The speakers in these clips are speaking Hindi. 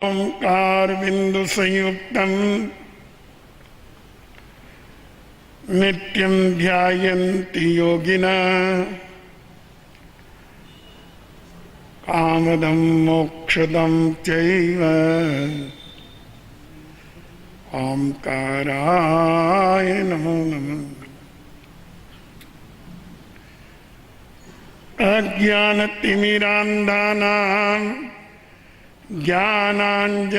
ओंकार बिंदु संयुक्तम नित्यं ध्यायन्ति योगिनः कामदं मोक्षदं चैव ओंकाराय नमो नमः। अज्ञानतिमिरान्धानां ज्ञानाञ्जनशलाकया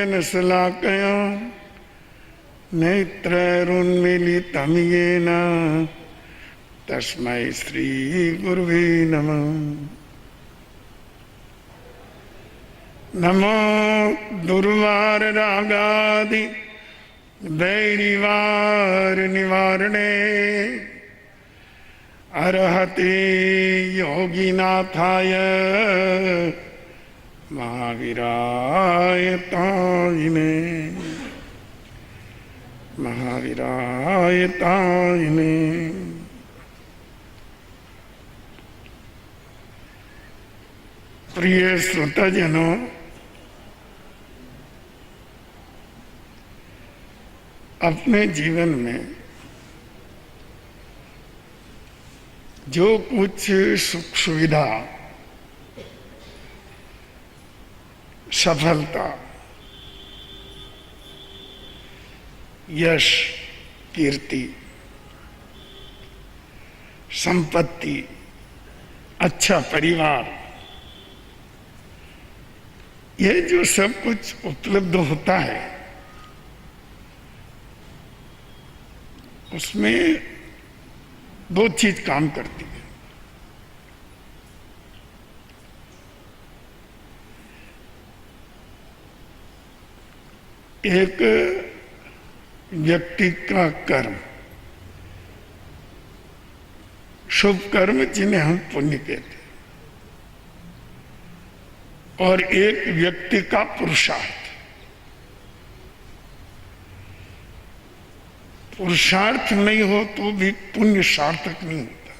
नेत्रैरुन्मीलितं येन तस्मै श्रीगुरुवे नमः। नमो दुर्वाररागादि दैरिवारनिवारणे अर्हते योगिनाथाय महावीराय तायिने महावीराय तायिने। प्रिय श्रोताजनों, अपने जीवन में जो कुछ सुख सुविधा, सफलता, यश, कीर्ति, संपत्ति, अच्छा परिवार, ये जो सब कुछ उपलब्ध होता है, उसमें दो चीज काम करती है। एक व्यक्ति का कर्म, शुभ कर्म जिन्हें हम पुण्य कहते हैं, और एक व्यक्ति का पुरुषार्थ। पुरुषार्थ नहीं हो तो भी पुण्य सार्थक नहीं होता है,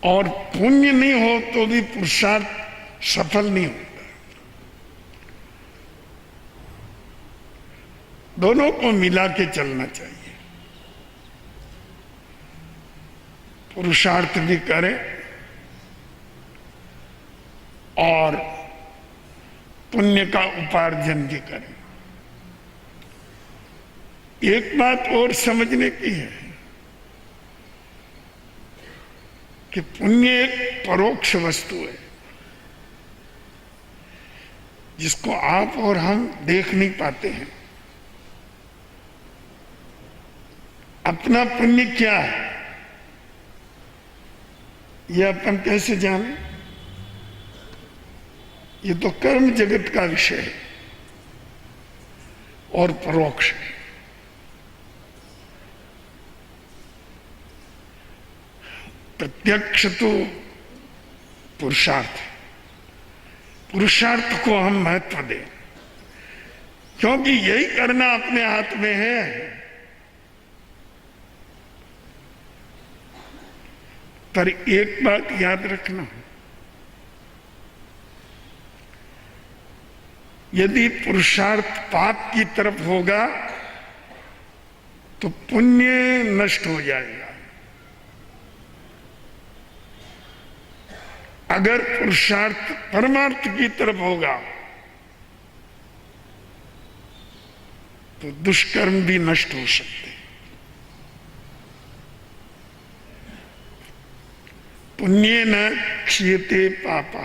और पुण्य नहीं हो तो भी पुरुषार्थ सफल नहीं होता। दोनों को मिला के चलना चाहिए। पुरुषार्थ भी करें और पुण्य का उपार्जन भी करें। एक बात और समझने की है कि पुण्य एक परोक्ष वस्तु है जिसको आप और हम देख नहीं पाते हैं। अपना पुण्य क्या है ये अपन कैसे जाने? ये तो कर्म जगत का विषय है और परोक्ष है। प्रत्यक्ष तो पुरुषार्थ है। पुरुषार्थ को हम महत्व दें क्योंकि यही करना अपने हाथ में है। पर एक बात याद रखना, यदि पुरुषार्थ पाप की तरफ होगा तो पुण्य नष्ट हो जाएगा। अगर पुरुषार्थ परमार्थ की तरफ होगा तो दुष्कर्म भी नष्ट हो सकते हैं। पुण्येन क्षीयते पापा,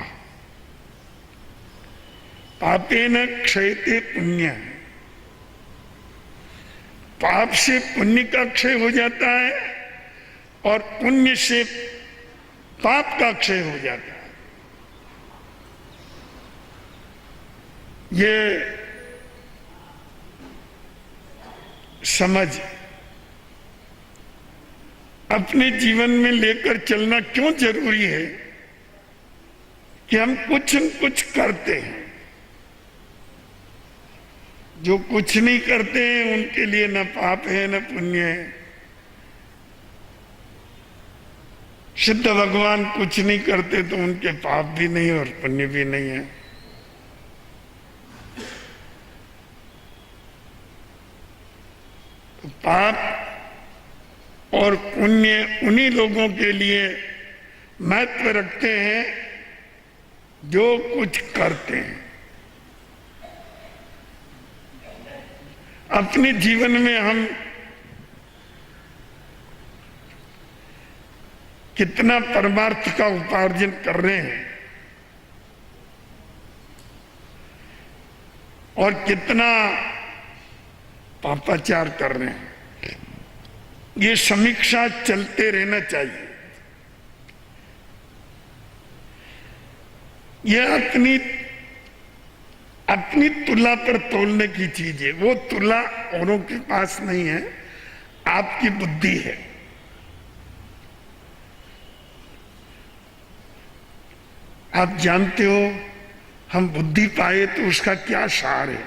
पापेन क्षयते पुण्य। पाप से पुण्य का क्षय हो जाता है और पुण्य से पाप का क्षय हो जाता है। ये समझ अपने जीवन में लेकर चलना क्यों जरूरी है कि हम कुछ न कुछ करते हैं। जो कुछ नहीं करते हैं उनके लिए न पाप है न पुण्य है। सिद्ध भगवान कुछ नहीं करते तो उनके पाप भी नहीं और पुण्य भी नहीं है। तो पाप और पुण्य उन्हीं लोगों के लिए महत्व रखते हैं जो कुछ करते हैं। अपने जीवन में हम कितना परमार्थ का उपार्जन कर रहे हैं और कितना पापाचार कर रहे हैं, ये समीक्षा चलते रहना चाहिए। यह अपनी तुला पर तोलने की चीज है। वो तुला औरों के पास नहीं है, आपकी बुद्धि है। आप जानते हो हम बुद्धि पाए तो उसका क्या सार है?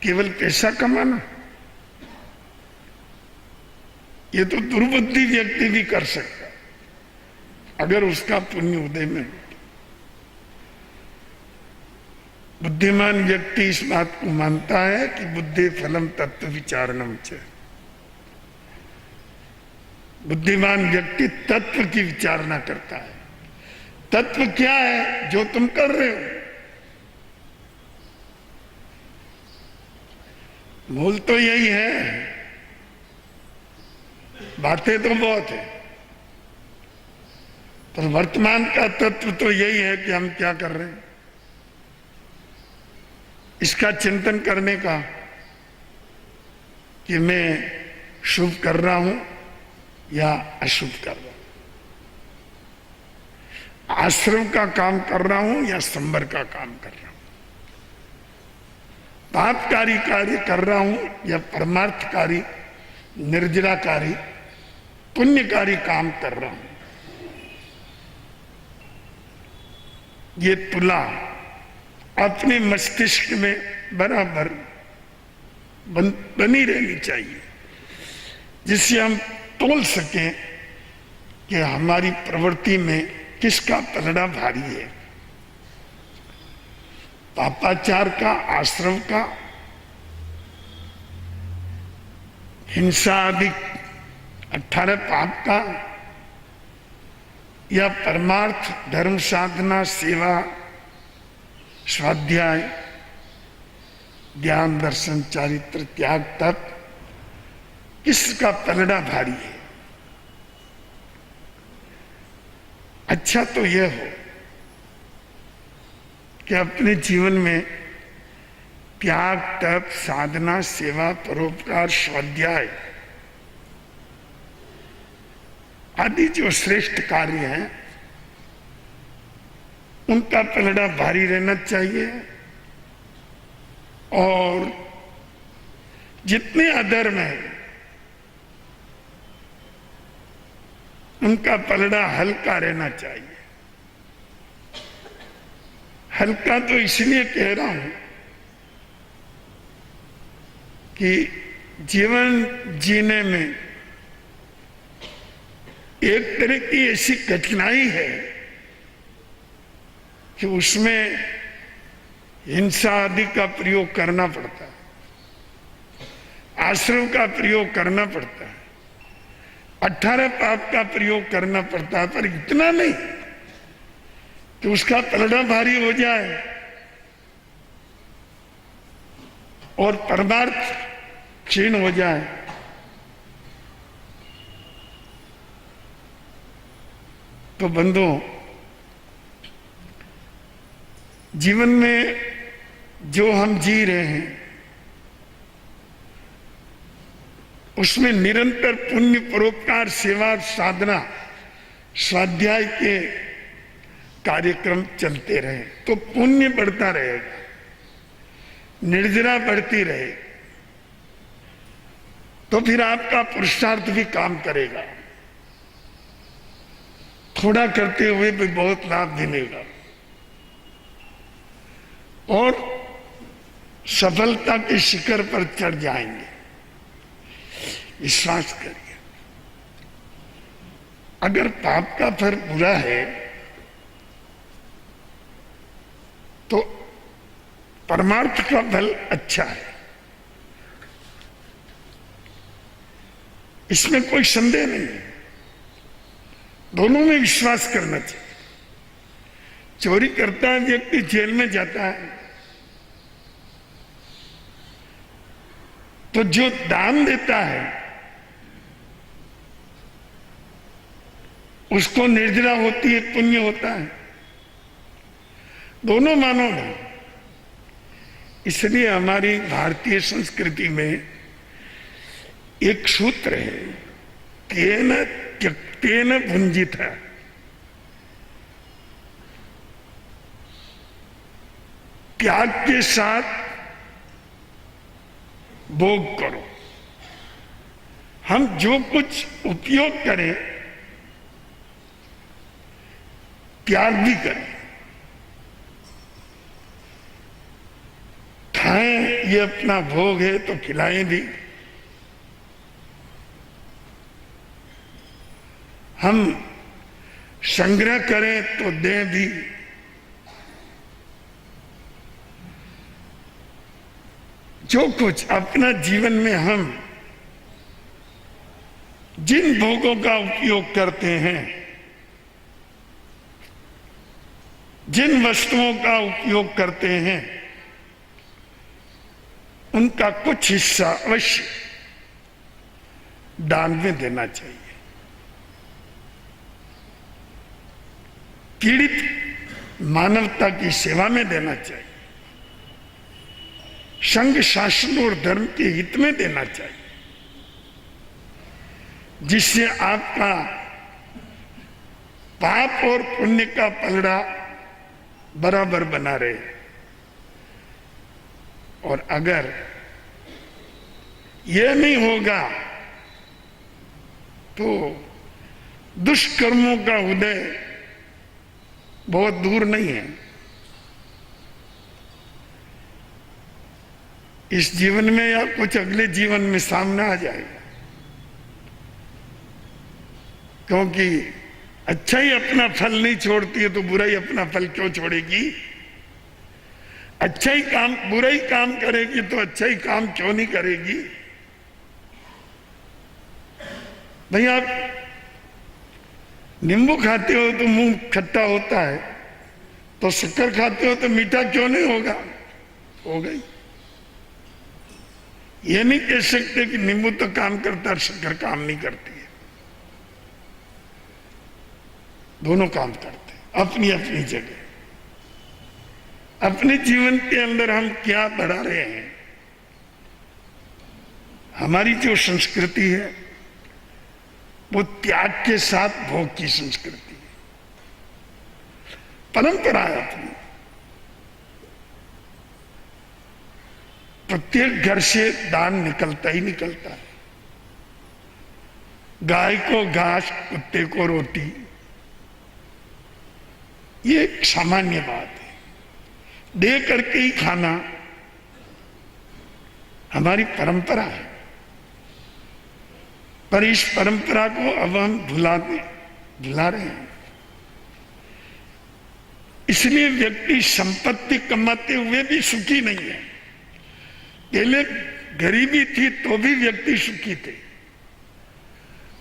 केवल पैसा कमाना? ये तो दुर्बुद्धि व्यक्ति भी कर सकता अगर उसका पुण्य उदय में हो। बुद्धिमान व्यक्ति इस बात को मानता है कि बुद्धि फलम तत्व विचारणम च। बुद्धिमान व्यक्ति तत्व की विचारणा करता है। तत्व क्या है जो तुम कर रहे हो? मूल तो यही है, बातें तो बहुत है, पर वर्तमान का तत्व तो यही है कि हम क्या कर रहे हैं, इसका चिंतन करने का कि मैं शुभ कर रहा हूं या अशुभ कर रहा हूं, आश्रम का काम कर रहा हूं या संबर का काम कर रहा हूं, पापकारी कार्य कर रहा हूं या परमार्थकारी निर्जराकारी पुण्यकारी काम कर रहा हूं। ये तुला अपने मस्तिष्क में बराबर बनी रहनी चाहिए, जिससे हम तोल सकें कि हमारी प्रवृत्ति में किसका पलड़ा भारी है, पापाचार का, आश्रम का, हिंसा आदि 18 पाप का, या परमार्थ धर्म साधना सेवा स्वाध्याय ज्ञान दर्शन चारित्र त्याग तप, किसका पलड़ा भारी है। अच्छा तो यह हो कि अपने जीवन में त्याग तप साधना सेवा परोपकार स्वाध्याय आदि जो श्रेष्ठ कार्य हैं उनका पलड़ा भारी रहना चाहिए, और जितने अधर्म है उनका पलड़ा हल्का रहना चाहिए। हल्का तो इसलिए कह रहा हूं कि जीवन जीने में एक तरह की ऐसी कठिनाई है कि उसमें हिंसा आदि का प्रयोग करना पड़ता है, आश्रम का प्रयोग करना पड़ता है, 18 पाप का प्रयोग करना पड़ता है, पर इतना नहीं कि उसका पलड़ा भारी हो जाए और परमार्थ क्षीण हो जाए। तो बंधुओं, जीवन में जो हम जी रहे हैं उसमें निरंतर पुण्य परोपकार सेवा साधना स्वाध्याय के कार्यक्रम चलते रहे तो पुण्य बढ़ता रहेगा, निर्जरा बढ़ती रहे तो फिर आपका पुरुषार्थ भी काम करेगा, थोड़ा करते हुए भी बहुत लाभ मिलेगा और सफलता के शिखर पर चढ़ जाएंगे। विश्वास करिए। अगर पाप का फल बुरा है तो परमार्थ का फल अच्छा है, इसमें कोई संदेह नहीं है। दोनों में विश्वास करना चाहिए। चोरी करता है व्यक्ति जेल में जाता है, तो जो दान देता है उसको निर्जरा होती है, पुण्य होता है। दोनों मानो ना। इसलिए हमारी भारतीय संस्कृति में एक सूत्र है, तेन त्यक्तेन भुंजितः। त्याग के साथ भोग करो। हम जो कुछ उपयोग करें त्याग भी करें। खाएं, ये अपना भोग है तो खिलाएं भी। हम संग्रह करें तो दें भी। जो कुछ अपना जीवन में हम जिन भोगों का उपयोग करते हैं, जिन वस्तुओं का उपयोग करते हैं, उनका कुछ हिस्सा अवश्य दान में देना चाहिए। पीड़ित मानवता की सेवा में देना चाहिए। संघ, शासन और धर्म के हित में देना चाहिए, जिससे आपका पाप और पुण्य का पलड़ा बराबर बना रहे। और अगर यह नहीं होगा तो दुष्कर्मों का उदय बहुत दूर नहीं है। इस जीवन में या कुछ अगले जीवन में सामने आ जाएगा, क्योंकि अच्छाई अपना फल नहीं छोड़ती है तो बुराई अपना फल क्यों छोड़ेगी। अच्छा ही काम, बुराई काम करेगी तो अच्छा ही काम क्यों नहीं करेगी। भाई आप नींबू खाते हो तो मुंह खट्टा होता है, तो शक्कर खाते हो तो मीठा क्यों नहीं होगा, हो गई। ये नहीं कह सकते कि नींबू तो काम करता है शक्कर काम नहीं करती है। दोनों काम करते हैं अपनी अपनी जगह। अपने जीवन के अंदर हम क्या बढ़ा रहे हैं। हमारी जो संस्कृति है वो त्याग के साथ भोग की संस्कृति है, परंपरा है अपनी। प्रत्येक घर से दान निकलता ही निकलता है। गाय को घास, कुत्ते को रोटी, ये एक सामान्य बात है। दे करके ही खाना हमारी परंपरा है, पर इस परंपरा को अब हम भुला रहे हैं। इसलिए व्यक्ति संपत्ति कमाते हुए भी सुखी नहीं है। पहले गरीबी थी तो भी व्यक्ति सुखी थे।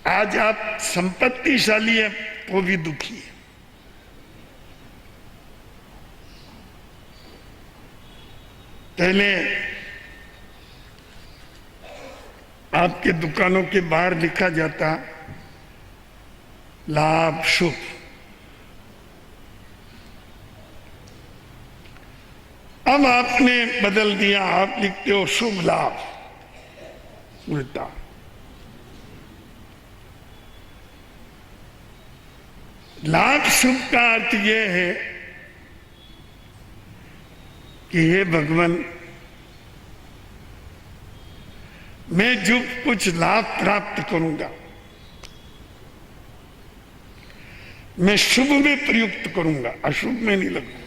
आज आप संपत्तिशाली है तो भी दुखी है। पहले आपके दुकानों के बाहर लिखा जाता लाभ शुभ। अब आपने बदल दिया, आप लिखते हो शुभ लाभ, उल्टा। लाभ शुभ का अर्थ यह है कि हे भगवान, मैं जो कुछ लाभ प्राप्त करूंगा मैं शुभ में प्रयुक्त करूंगा, अशुभ में नहीं लगूंगा,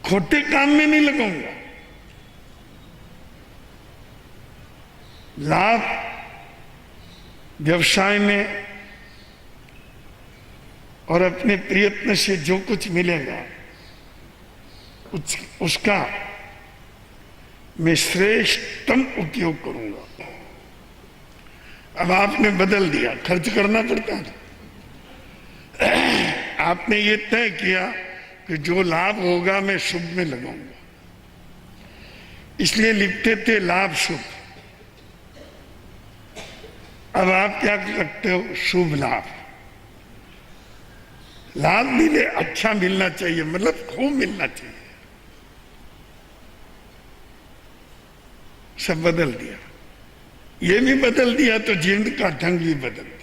खोटे काम में नहीं लगाऊंगा। लाभ व्यवसाय में, और अपने प्रयत्न से जो कुछ मिलेगा उसका मैं श्रेष्ठतम उपयोग करूंगा। अब आपने बदल दिया, खर्च करना पड़ता है। आपने ये तय किया कि जो लाभ होगा मैं शुभ में लगाऊंगा, इसलिए लिखते थे लाभ शुभ। अब आप क्या करते हो? शुभ लाभ। लाभ मिले, अच्छा मिलना चाहिए, मतलब खूब मिलना चाहिए। सब बदल दिया। ये भी बदल दिया तो जीवन का ढंग भी बदल दिया।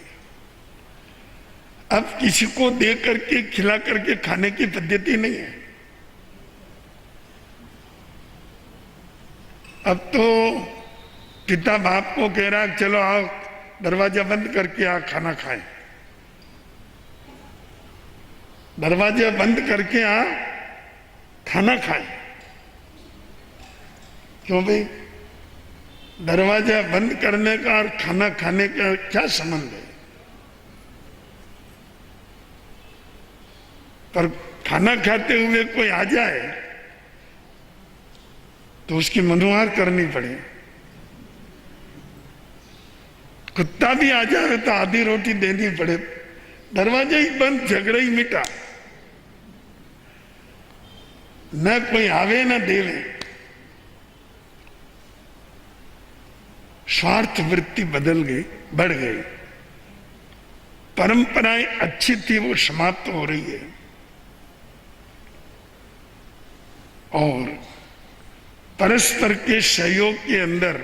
अब किसी को दे करके खिला करके खाने की पद्धति नहीं है। अब तो पिता बाप को कह रहा है चलो आओ दरवाजा बंद करके आ खाना खाएं। दरवाजा बंद करके आ खाना खाएं। क्यों भाई? दरवाजा बंद करने का और खाना खाने का क्या संबंध है? पर खाना खाते हुए कोई आ जाए तो उसकी मनुहार करनी पड़े। कुत्ता भी आ जाए तो आधी रोटी देनी पड़े। दरवाजा ही बंद, झगड़ा ही मिटा। न कोई आवे न देवे। स्वार्थ वृत्ति बदल गई, बढ़ गई। परंपराएं अच्छी थी वो समाप्त हो रही है। और परस्पर के सहयोग के अंदर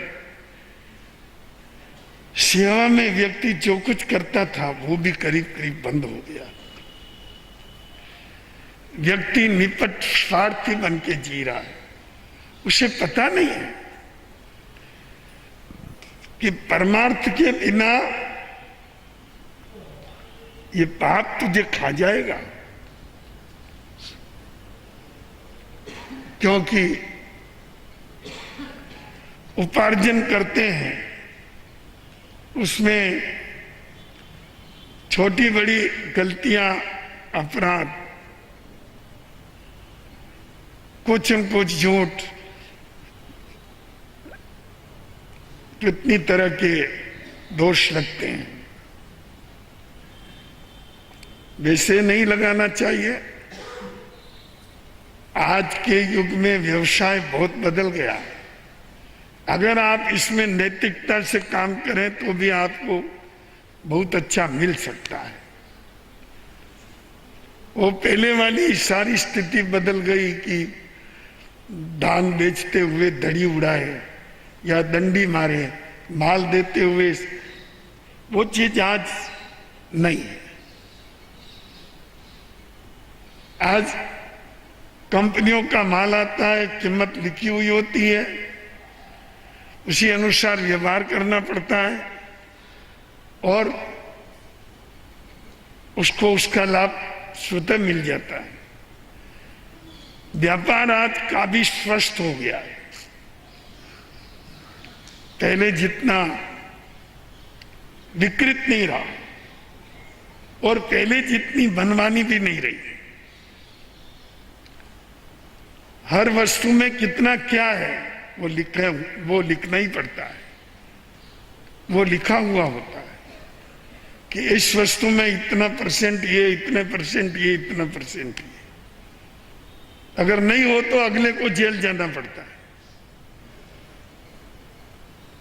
सेवा में व्यक्ति जो कुछ करता था वो भी करीब करीब बंद हो गया। व्यक्ति निपट स्वार्थी बन के जी रहा है। उसे पता नहीं है कि परमार्थ के बिना ये पाप तुझे खा जाएगा। क्योंकि उपार्जन करते हैं उसमें छोटी बड़ी गलतियां, अपराध, कुछ न कुछ झूठ, कितनी तरह के दोष लगते हैं। वैसे नहीं लगाना चाहिए। आज के युग में व्यवसाय बहुत बदल गया। अगर आप इसमें नैतिकता से काम करें तो भी आपको बहुत अच्छा मिल सकता है। वो पहले वाली सारी स्थिति बदल गई कि धान बेचते हुए धड़ी उड़ाए या डंडी मारे, माल देते हुए, वो चीज आज नहीं है। आज कंपनियों का माल आता है, कीमत लिखी हुई होती है, उसी अनुसार व्यवहार करना पड़ता है और उसको उसका लाभ स्वतः मिल जाता है। व्यापार आज काफी स्वस्थ हो गया है। पहले जितना विकृत नहीं रहा और पहले जितनी मनमानी भी नहीं रही। हर वस्तु में कितना क्या है वो लिखना ही पड़ता है। वो लिखा हुआ होता है कि इस वस्तु में इतना परसेंट ये, इतने परसेंट ये, इतना परसेंट ये। अगर नहीं हो तो अगले को जेल जाना पड़ता है।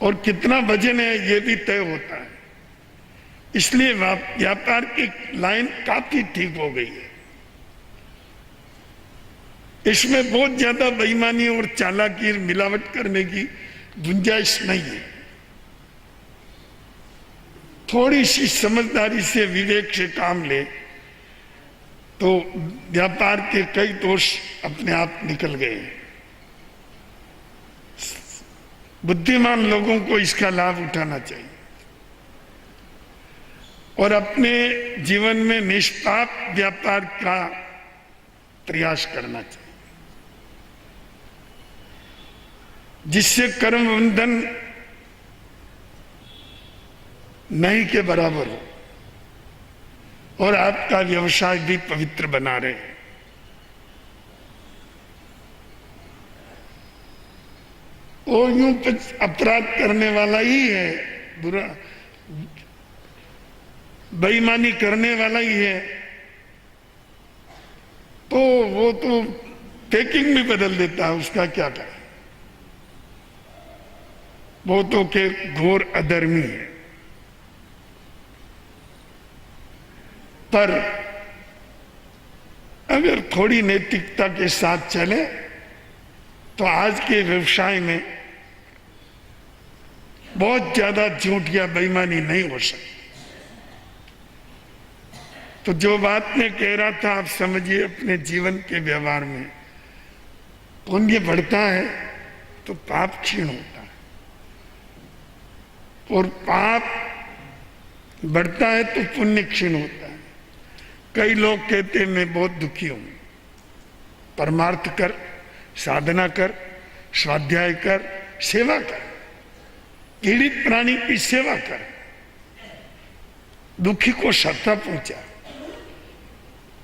और कितना वजन है ये भी तय होता है। इसलिए व्यापार की लाइन काफी ठीक हो गई है। इसमें बहुत ज्यादा बेईमानी और चालाकी, मिलावट करने की गुंजाइश नहीं है। थोड़ी सी समझदारी से, विवेक से काम ले तो व्यापार के कई दोष अपने आप निकल गए। बुद्धिमान लोगों को इसका लाभ उठाना चाहिए और अपने जीवन में निष्पाप व्यापार का प्रयास करना चाहिए, जिससे कर्म बंधन नहीं के बराबर हो और आपका व्यवसाय भी पवित्र बना रहे। वो यूं अपराध करने वाला ही है, बुरा बेईमानी करने वाला ही है, तो वो तो पैकिंग भी बदल देता है, उसका क्या करें। वो तो के घोर अधर्मी है। पर अगर थोड़ी नैतिकता के साथ चले तो आज के व्यवसाय में बहुत ज्यादा झूठ या बेईमानी नहीं हो सकती। तो जो बात मैं कह रहा था, आप समझिए अपने जीवन के व्यवहार में पुण्य बढ़ता है तो पाप क्षीण होता है, और पाप बढ़ता है तो पुण्य क्षीण होता है। कई लोग कहते हैं मैं बहुत दुखी हूं, परमार्थ कर, साधना कर, स्वाध्याय कर, सेवा कर, पीड़ित प्राणी की सेवा कर, दुखी को सत्ता पहुंचा,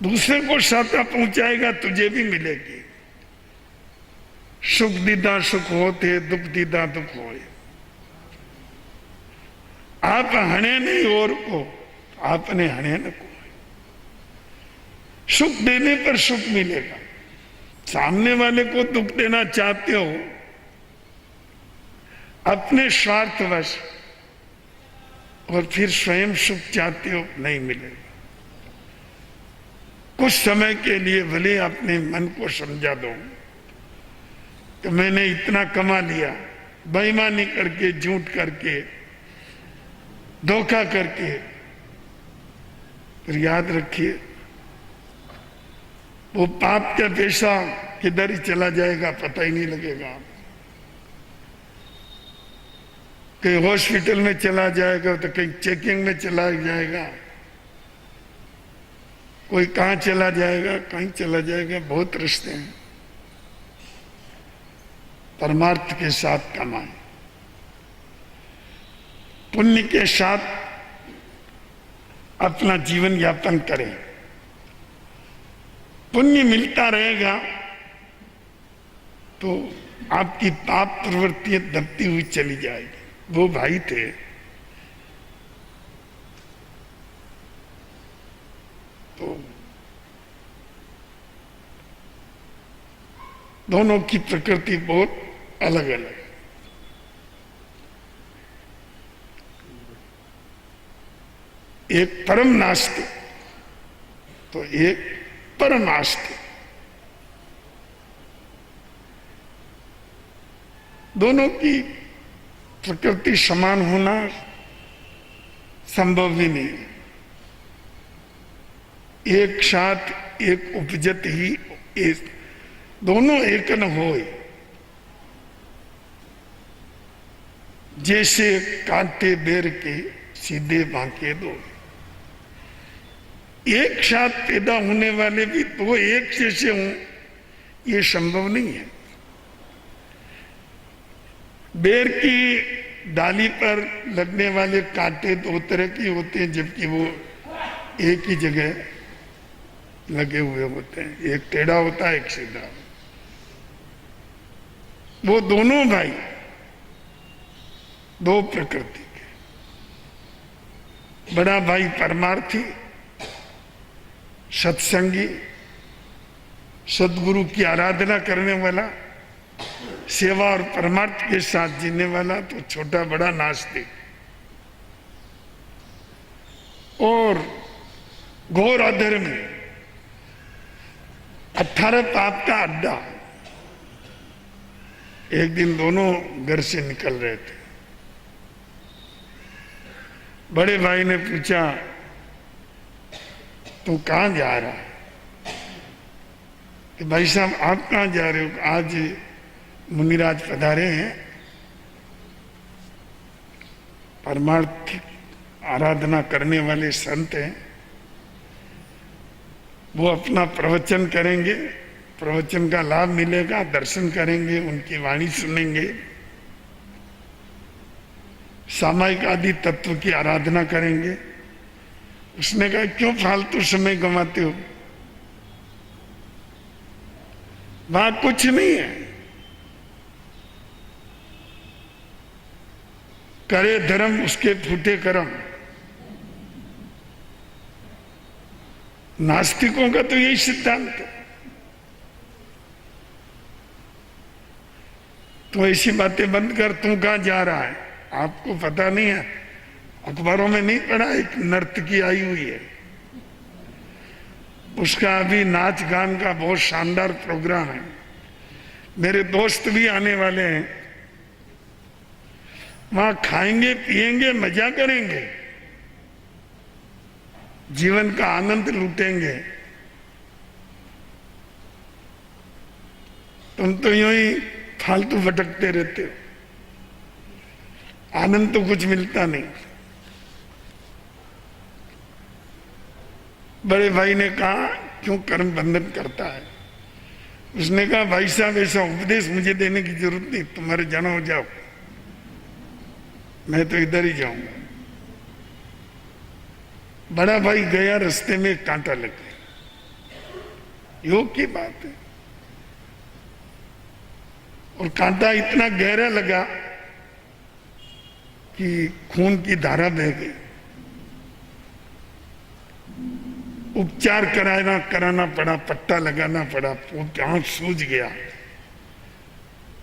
दूसरे को सत्ता पहुंचाएगा तुझे भी मिलेगी। सुख दीदा सुख होते, दुख दीदा दुख होए। आप हणे नहीं और को, आपने हणे न को। सुख देने पर सुख मिलेगा। सामने वाले को दुख देना चाहते हो अपने स्वार्थवश, और फिर स्वयं सुख चाहते हो, नहीं मिलेगा। कुछ समय के लिए भले अपने मन को समझा दो कि मैंने इतना कमा लिया, बेईमानी करके, झूठ करके, धोखा करके, फिर याद रखिए वो पाप का पैसा किधर ही चला जाएगा पता ही नहीं लगेगा। कहीं हॉस्पिटल में चला जाएगा तो कहीं चेकिंग में चला जाएगा, कोई कहां चला जाएगा, कहीं चला जाएगा। बहुत रिश्ते हैं। परमार्थ के साथ कमाएं, पुण्य के साथ अपना जीवन यापन करें। पुण्य मिलता रहेगा तो आपकी पाप प्रवृत्तियां दबती हुई चली जाएगी। वो भाई थे, तो दोनों की प्रकृति बहुत अलग अलग है। एक परम नास्तिक तो एक परम आस्तिक। दोनों की प्रकृति समान होना संभव ही नहीं। एक साथ एक उपजत ही एक, दोनों एक न होए। जैसे कांटे बेर के सीधे बांके दो। एक साथ पैदा होने वाले भी दो एक जैसे हों, ये संभव नहीं है। बेर की डाली पर लगने वाले कांटे दो तरह के होते हैं, जबकि वो एक ही जगह लगे हुए होते हैं। एक टेढ़ा होता है, एक सीधा। वो दोनों भाई दो प्रकृति के। बड़ा भाई परमार्थी, सत्संगी, सदगुरु की आराधना करने वाला, सेवा और परमार्थ के साथ जीने वाला, तो छोटा बड़ा नास्तिक और घोर अधर्मी। 18 पाप का अड्डा। एक दिन दोनों घर से निकल रहे थे। बड़े भाई ने पूछा, तू कहां जा रहा है? कि भाई साहब आप कहां जा रहे हो? आज मुनिराज पधारे हैं, परमार्थिक आराधना करने वाले संत हैं, वो अपना प्रवचन करेंगे, प्रवचन का लाभ मिलेगा, दर्शन करेंगे, उनकी वाणी सुनेंगे, सामायिक आदि तत्व की आराधना करेंगे, उसने कहा क्यों फालतू समय गंवाते हो, वहां कुछ नहीं है। करे धर्म उसके फूटे कर्म। नास्तिकों का तो यही सिद्धांत है। तो ऐसी बातें बंद कर, तू कहां जा रहा है? आपको पता नहीं है, अखबारों में नहीं पढ़ा, एक नर्तकी आई हुई है, उसका अभी नाच गान का बहुत शानदार प्रोग्राम है। मेरे दोस्त भी आने वाले हैं, वहां खाएंगे पिएंगे मजा करेंगे, जीवन का आनंद लूटेंगे। तुम तो यूं ही फालतू भटकते रहते हो, आनंद तो कुछ मिलता नहीं। बड़े भाई ने कहा क्यों कर्म बंधन करता है? उसने कहा भाई साहब ऐसा उपदेश मुझे देने की जरूरत नहीं, तुम्हारे जाना हो जाओ, मैं तो इधर ही जाऊंगा। बड़ा भाई गया, रास्ते में कांटा लग गया। योग की बात है। और कांटा इतना गहरा लगा कि खून की धारा बह गई। उपचार कराना पड़ा, पट्टा लगाना पड़ा, वो हाथ सूज गया,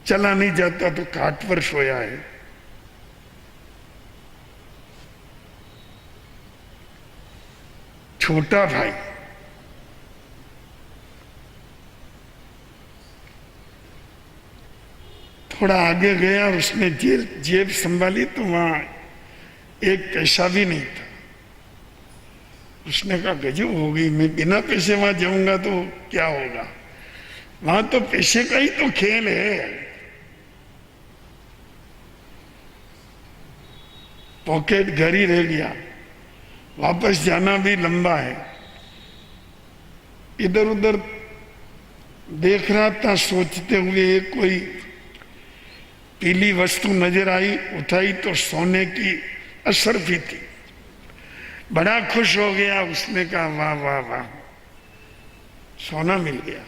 चला नहीं जाता तो खाट पर सोया है। छोटा भाई थोड़ा आगे गया, उसने जेब संभाली तो वहां एक पैसा भी नहीं था। उसने कहा गजब हो गई, मैं बिना पैसे वहां जाऊंगा तो क्या होगा? वहां तो पैसे का ही तो खेल है। पॉकेट घर ही रह गया, वापस जाना भी लंबा है। इधर उधर देख रहा था, सोचते हुए कोई पीली वस्तु नजर आई, उठाई तो सोने की अशर्फी थी। बड़ा खुश हो गया, उसने कहा वाह वाह वाह, सोना मिल गया,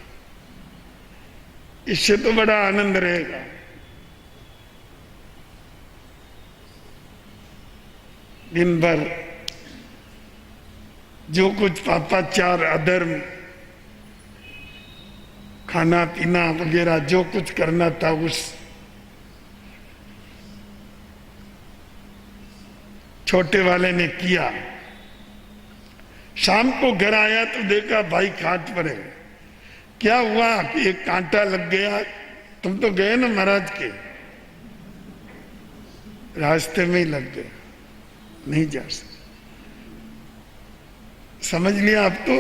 इससे तो बड़ा आनंद रहेगा। दिन भर जो कुछ पापाचार अधर्म, खाना पीना वगैरह जो कुछ करना था उस छोटे वाले ने किया। शाम को घर आया तो देखा भाई खाट पर है। क्या हुआ कि एक कांटा लग गया? तुम तो गए ना महाराज के, रास्ते में ही लग गया, नहीं जा सकते। समझ लिया? अब तो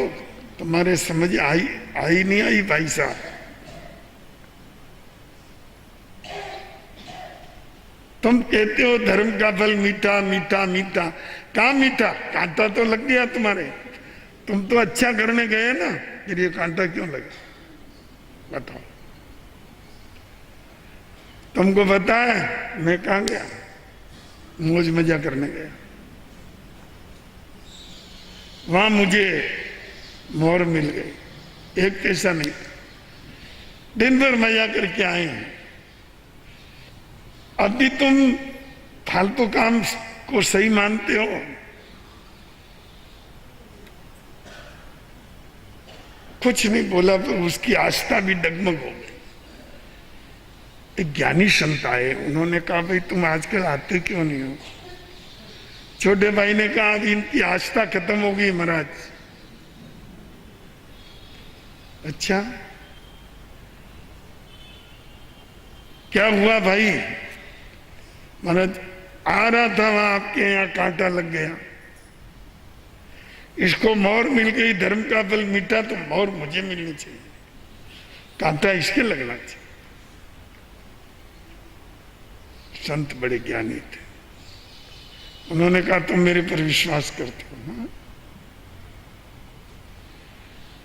तुम्हारे समझ आई नहीं आई भाई साहब? तुम कहते हो धर्म का फल मीठा मीठा मीठा, कहां मीठा? कांटा तो लग गया तुम्हारे। तुम तो अच्छा करने गए ना, फिर ये कांटा क्यों लगा? बताओ। तुमको पता है मैं कहां गया? मौज मजा करने गया। वहां मुझे मोर मिल गई, एक पैसा नहीं, दिन भर मजा करके आए हैं। अभी तुम फालतू काम को सही मानते हो। कुछ नहीं बोला पर उसकी आस्था भी डगमग हो गई। एक ज्ञानी संत आए, उन्होंने कहा भाई तुम आजकल आते क्यों नहीं हो? छोटे भाई ने कहा अभी इनकी आस्था खत्म हो गई महाराज। अच्छा क्या हुआ भाई? महाराज आ रहा था वहां आपके यहाँ कांटा लग गया, इसको मोहर मिल गई, धर्म का फल मीठा, तो मोहर मुझे मिलनी चाहिए, कांटा इसके लगना चाहिए। संत बड़े ज्ञानी थे, उन्होंने कहा तुम मेरे पर विश्वास करते हो ना,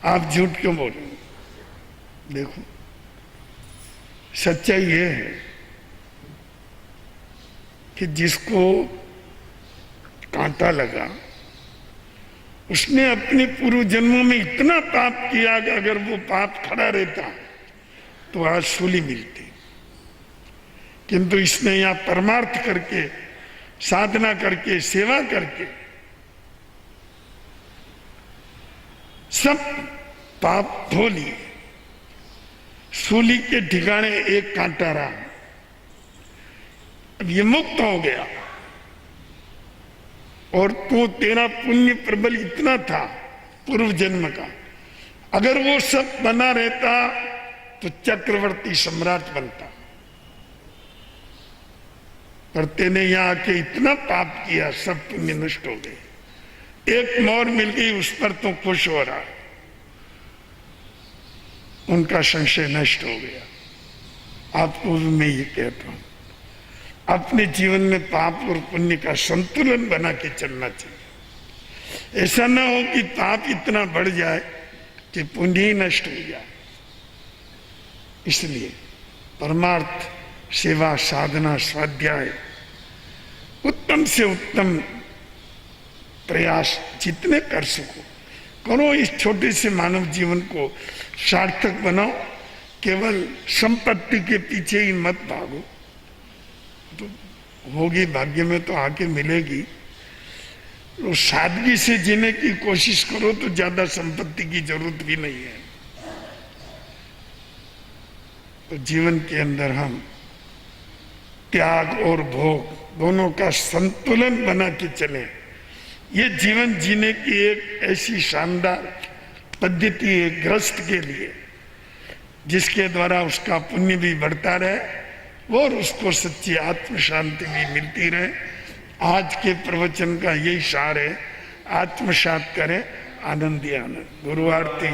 आप झूठ क्यों बोल रहे हो? देखो सच्चाई ये है कि जिसको कांटा लगा उसने अपने पूर्व जन्मों में इतना पाप किया कि अगर वो पाप खड़ा रहता तो आज सूली मिलती। किंतु इसने यहाँ परमार्थ करके, साधना करके, सेवा करके सब पाप धो लिए। सूली के ठिकाने एक कांटा रहा, अब ये मुक्त हो गया। और तू, तेरा पुण्य प्रबल इतना था पूर्व जन्म का, अगर वो सब बना रहता तो चक्रवर्ती सम्राट बनता। पर तेने यहां आके इतना पाप किया, सब पुण्य नष्ट हो गए। एक मोर मिल गई, उस पर तो खुश हो रहा। उनका संशय नष्ट हो गया। आपको भी मैं ये कहता हूं, अपने जीवन में पाप और पुण्य का संतुलन बना के चलना चाहिए। ऐसा ना हो कि पाप इतना बढ़ जाए कि पुण्य ही नष्ट हो जाए। इसलिए परमार्थ, सेवा, साधना, स्वाध्याय, उत्तम से उत्तम प्रयास जितने कर सको करो। इस छोटे से मानव जीवन को सार्थक बनाओ। केवल संपत्ति के पीछे ही मत भागो, तो होगी, भाग्य में तो आके मिलेगी। तो सादगी से जीने की कोशिश करो तो ज्यादा संपत्ति की जरूरत भी नहीं है। तो जीवन के अंदर हम त्याग और भोग दोनों का संतुलन बना के चले। ये जीवन जीने की एक ऐसी शानदार पद्धति है गृहस्थ के लिए, जिसके द्वारा उसका पुण्य भी बढ़ता रहे और उसको सच्ची आत्म शांति भी मिलती रहे। आज के प्रवचन का यही सार है, आत्मसात करें, आनंद ही आनंद। गुरु आरती।